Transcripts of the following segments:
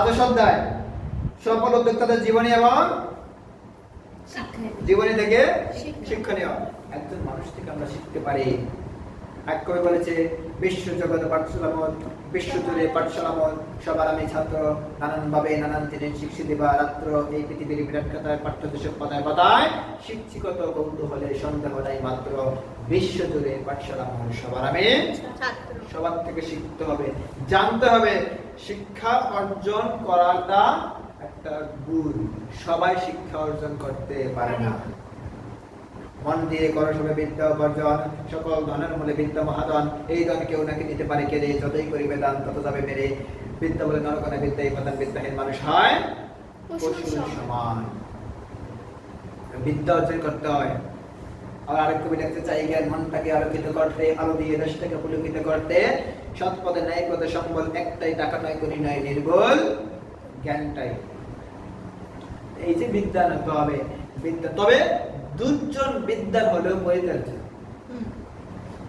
আদর্শ অধ্যায় সফল উদ্যোক্তাদের জীবনী এবং জীবনী থেকে শিক্ষণীয়। একজন মানুষ থেকে আমরা শিখতে পারি। এক কবি বলেছে, বিশ্ব জগৎ পাঠশালামত, বিশ্ব জুড়ে পাঠশালামত, সবার আমি ছাত্র, নানান ভাবে নানান জিনিস শিক্ষি দেবা রাত্র, এই পৃথিবীর বিরাট কথায় পাঠ্য দেশের পাতায় পাতায় শিক্ষি কত কৌতূহলে সন্দেহ নাই মাত্র, বিশ্ব জুড়ে পাঠশালামত, সবার আমি ছাত্র। সবার থেকে শিখতে হবে, জানতে হবে। শিক্ষা অর্জন করাটা একটা গুণ, সবাই শিক্ষা অর্জন করতে পারে না। মন দিয়ে করো সবে বিদ্যা অর্জন, সকল ধনের মূলে বিদ্যা মহাধন, এই ধন কেউ নাকি নিতে পারে কেড়ে, যতই করিবে দান তত যাবে মেরে, বিদ্যা বলে নরকনে বিদ্যা এই প্রধান, বিদ্যাহীন মানুষ হয় পশুর সমান। বিদ্যা অর্জন করতে হয়। আর আরেক কবি লিখতে চাই, জ্ঞান মনটাকে আলোকিত করতে, আলো দিয়ে দেশটাকে পুলকিত করতে, সৎ পদে ন্যায় পদে সম্বল একটাই, টাকা নয় করি নয় নির্বল জ্ঞানটাই। এই যে বিদ্যা নিতে হবে, বিদ্যা তবে দুজন বিদ্যার হলেও পরিত্যাজ্য।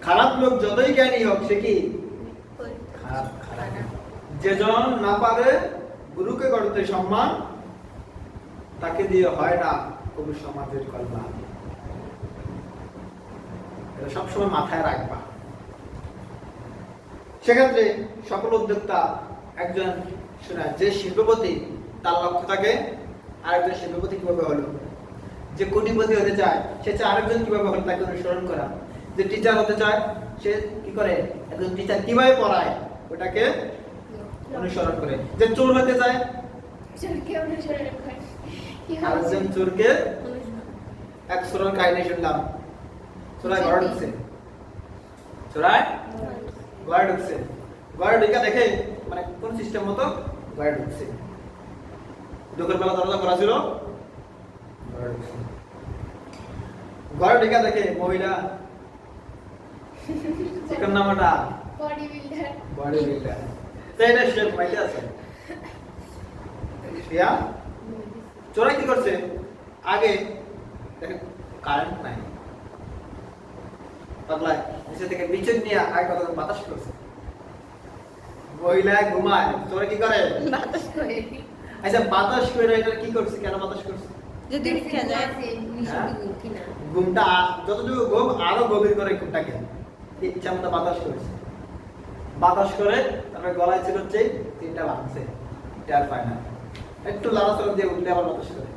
খারাপ লোক যতই জ্ঞানী হোক সে কি খারাপ খারাপ। যেজন না পারে গুরুকে করতে সম্মান, তাকে দিয়ে হয় না কবি সমাজের কল্যাণ। এটা সবসময় মাথায় রাখবা। সেক্ষেত্রে সফল উদ্যোক্তা একজন শোনা, যে শিল্পপতি তার লক্ষ্য থাকে আরেকজন শিল্পপতি কিভাবে হলো, যে কোটিপতি হতে চায় সে চায় আরেকজন কিভাবে হলো তাকে অনুসরণ করা, যে টিচার হতে চায় সে কি করে, একজন টিচার কিভাবে পড়ায় ওটাকে অনুসরণ করে, যে চোর হতে চায় আরেকজন চোরকে। এক চোরের কাহিনী শুনলাম, চোরাই ঘরে ঢুকছে, চোরাই ঘরে ঢুকছে, ঘরে ঢুকে দেখে মানে কোন সিস্টেম মতো ঘরে ঢুকছে, দুপুর বেলা দরজা খোলা ছিল, ঘরে ঢুকে দেখে মহিলা চিকন নামাটা বডি বিল্ডার, তাই না? সে ঘুমাইতে আছে। চোরা কি করছে, আগে দেখে কারেন্ট নাই, পাতলায় নিচে থেকে বিচন নিয়ে আগে কত বাতাস করছে। মহিলা ঘুমায়, চোরা কি করে বাতাস করে। আচ্ছা বাতাস করে এটা কি করছে, কেন বাতাস করছে? যদি দেখা যায় নিঃশব্দে ঘুম কিনা, ঘুমটা যতটুকু ঘুম আরো গভীর করে ঘুমটাকে ইচ্ছা মতো বাতাস করেছে। বাতাস করে তারপরে গলায় ছিল হচ্ছে তিনটা ভাঙছে, টের পায় না, একটু লাড়াচাড়া দিয়ে উঠলে আবার বাতাস করে।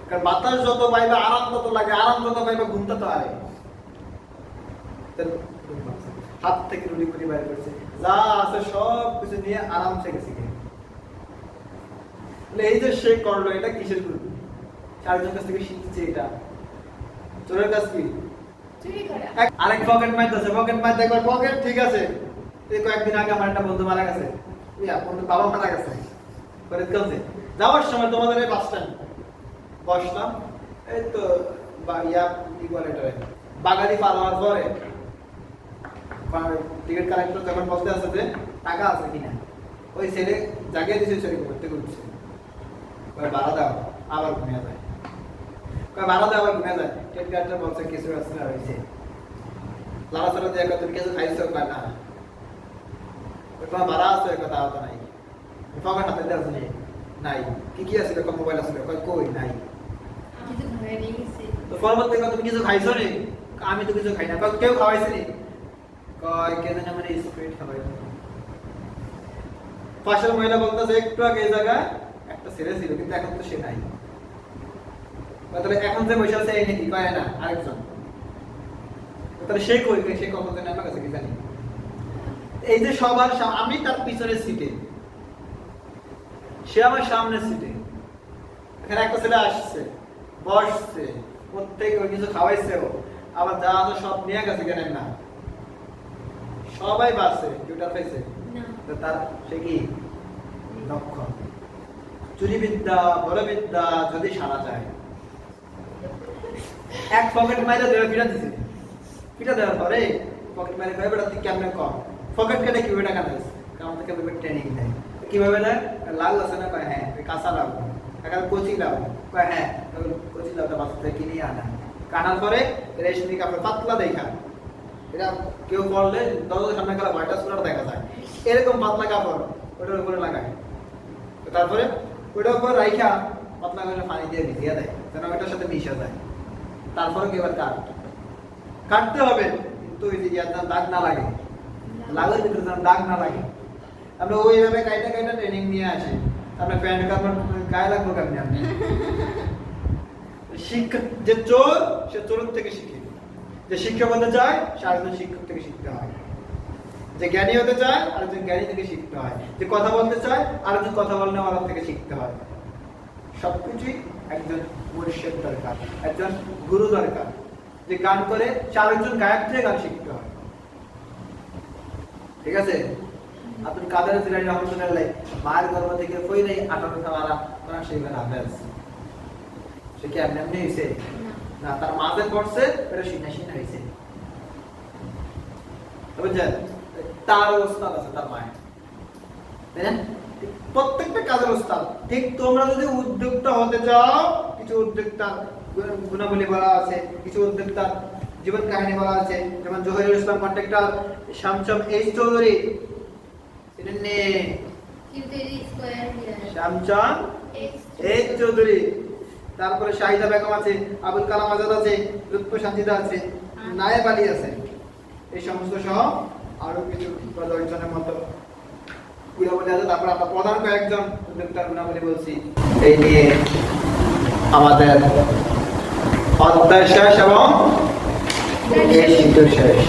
কারণ বাতাস যত পাইবে আরাম তত লাগে, আরাম যত পাইবে ঘুমটা তো আরে। হাত থেকে রুটি ফুটি বাইর করছে, যা আছে সব কিছু নিয়ে আরামসে গেছে। এই যে সে করলো এটা কিসের গুণ? চারজন কাছ থেকে শিখছে এটা। চোরের কাজ কি? চুরি করা। আরেক পকেট মারতেছে, পকেট মারতে একবার পকেট ঠিক আছে, এই কয়েকদিন আগে আমার একটা বন্ধু মারা গেছে, বন্ধু বাবা মারা গেছে, করে কাছে যাওয়ার সময় তোমাদের এই বাস স্ট্যান্ড বসলাম, এই তো ইয়া কি বলে এটা বাগালি পার হওয়ার পরে টিকিট কালেক্টর যখন বলতে আছে যে টাকা আছে কিনা, ওই ছেলে জাগিয়ে দিয়েছে, চুরি করতে করছে, ভাড়া দাও, আবার ঘুমিয়ে যায়, ভাড়া দাও, আবার ঘুমিয়ে যায়। টিকিট কালেক্টর বলছে কিছু আসলে হয়েছে, লাড়াচাড়া দিয়ে তুমি কিছু খাইছো না, তোমার ভাড়া আছে কথা হতো নাই, পকেট হাতে দেওয়া আছে নাই, কি কি আছে মোবাইল আছে কই নাই, তো পরবর্তী তুমি কিছু খাইছো নি? আমি তো কিছু খাই না। কেউ খাওয়াইছে নি? কয় কে জানে মানে স্পিরিট খাওয়াই। পাশের মহিলা বলতেছে একটু আগে এই জায়গায় একটা ছেলে ছিল কিন্তু এখন তো সে নাই। তাহলে এখন যে বসে আছে এই নাকি? কয় না, আরেকজন। তাহলে সে কই, সে কখন জানে আমার কাছে কি জানি। এই যে সবার আমি তার পিছনের সিটে, সে আমার সামনের সিটে, এখানে একটা ছেলে আসছে বসছে, প্রত্যেকে ওই কিছু খাওয়াইছে, আবার যা আছে সব নিয়ে গেছে, কেন না সবাই বাসে কেউটার পাইছে তার সে কি লক্ষ্য। চুরি বিদ্যা বড় বিদ্যা যদি সারা যায়, এক পকেট মাইরে দেওয়া পিঠা দিছে, পিঠা দেওয়ার পরে পকেট মাইরে কয় বেটা তুই কেমনে কম পকেট কেটে কিভাবে টাকা দিস, কারণ থেকে ট্রেনিং দেয় কিভাবে দেয়। লাল আছে না? কয় হ্যাঁ। কাঁচা লাউ, এখন কচি লাউ, কয় হ্যাঁ। কচি লাউটা বাচ্চা থেকে কিনে আনা, কানার পরে রেশমি কাপড় পাতলা দেখা এটা কেউ করলে দরজার সামনে গেলে ভাইটাস পুরো দেখা যায়, এরকম পাতলা কাপড় ওটার উপরে লাগায়, তারপরে ওটার উপর রাইখা পাতলা করে পানি দিয়ে ভিজিয়ে দেয় যেন ওটার সাথে মিশে যায়। তারপরে কি এবার কাটতে হবে, কিন্তু ওই যে ইয়ার দাগ না লাগে, লাগার ভিতরে যেন দাগ না লাগে। আমরা ওইভাবে কাইটা কাইটা ট্রেনিং নিয়ে আসি, আমরা প্যান্ট কাপড় গায়ে লাগবো কেমনি? আপনি শিক্ষা, যে চোর সে চোরের থেকে শিখে, যে শিক্ষক হতে চায় সে আরেকজন শিক্ষক থেকে শিখতে হয়, যে জ্ঞানী হতে চায় আরেকজন জ্ঞানী থেকে শিখতে হয়, যে কথা বলতে চায় আরেকজন কথা বলনেওয়ালা থেকে শিখতে হয়। সবকিছুই একজন মুর্শিদ দরকার, একজন গুরু দরকার। যে গান করে সে আরেকজন গায়ক থেকে গান শিখতে হয়। ঠিক আছে? আব্দুল কাদের জিলানী রহমাতুল্লাহ মায়ের গর্ভ থেকে কই নেই 18 সাল কোরআন শরীফের হাফেজ। সে কি এমনি হয়েছে? না, তার মাঝে পড়ছে, এটা শিনা শিনা হয়েছে। বুঝছেন? তার ওস্তাদ আছে তার মায়ের, তাই না? প্রত্যেকটা কাজের ওস্তাদ। ঠিক তোমরা যদি উদ্যোক্তা হতে চাও, কিছু উদ্যোক্তার গুণাবলী বলা আছে, কিছু উদ্যোক্তার জীবন কাহিনী বলা আছে, যেমন Zahirul Islam Contractor, Shamsum H Chowdhury, Shamsum H Chowdhury, তারপরে শাহিদা বেগম আছে, আবুল কালাম আজাদ আছে, লুৎফ সানজিদা আছে, নায়েব আলী আছে, এই সমস্ত সহ আরো কিছু 10 জনের মতো গুণাবলী আছে। তারপর আমরা প্রধান কয়েকজন উদ্যোক্তার গুণাবলী বলছি। এই নিয়ে আমাদের অধ্যায় শেষ এবং এই শীত শেষ।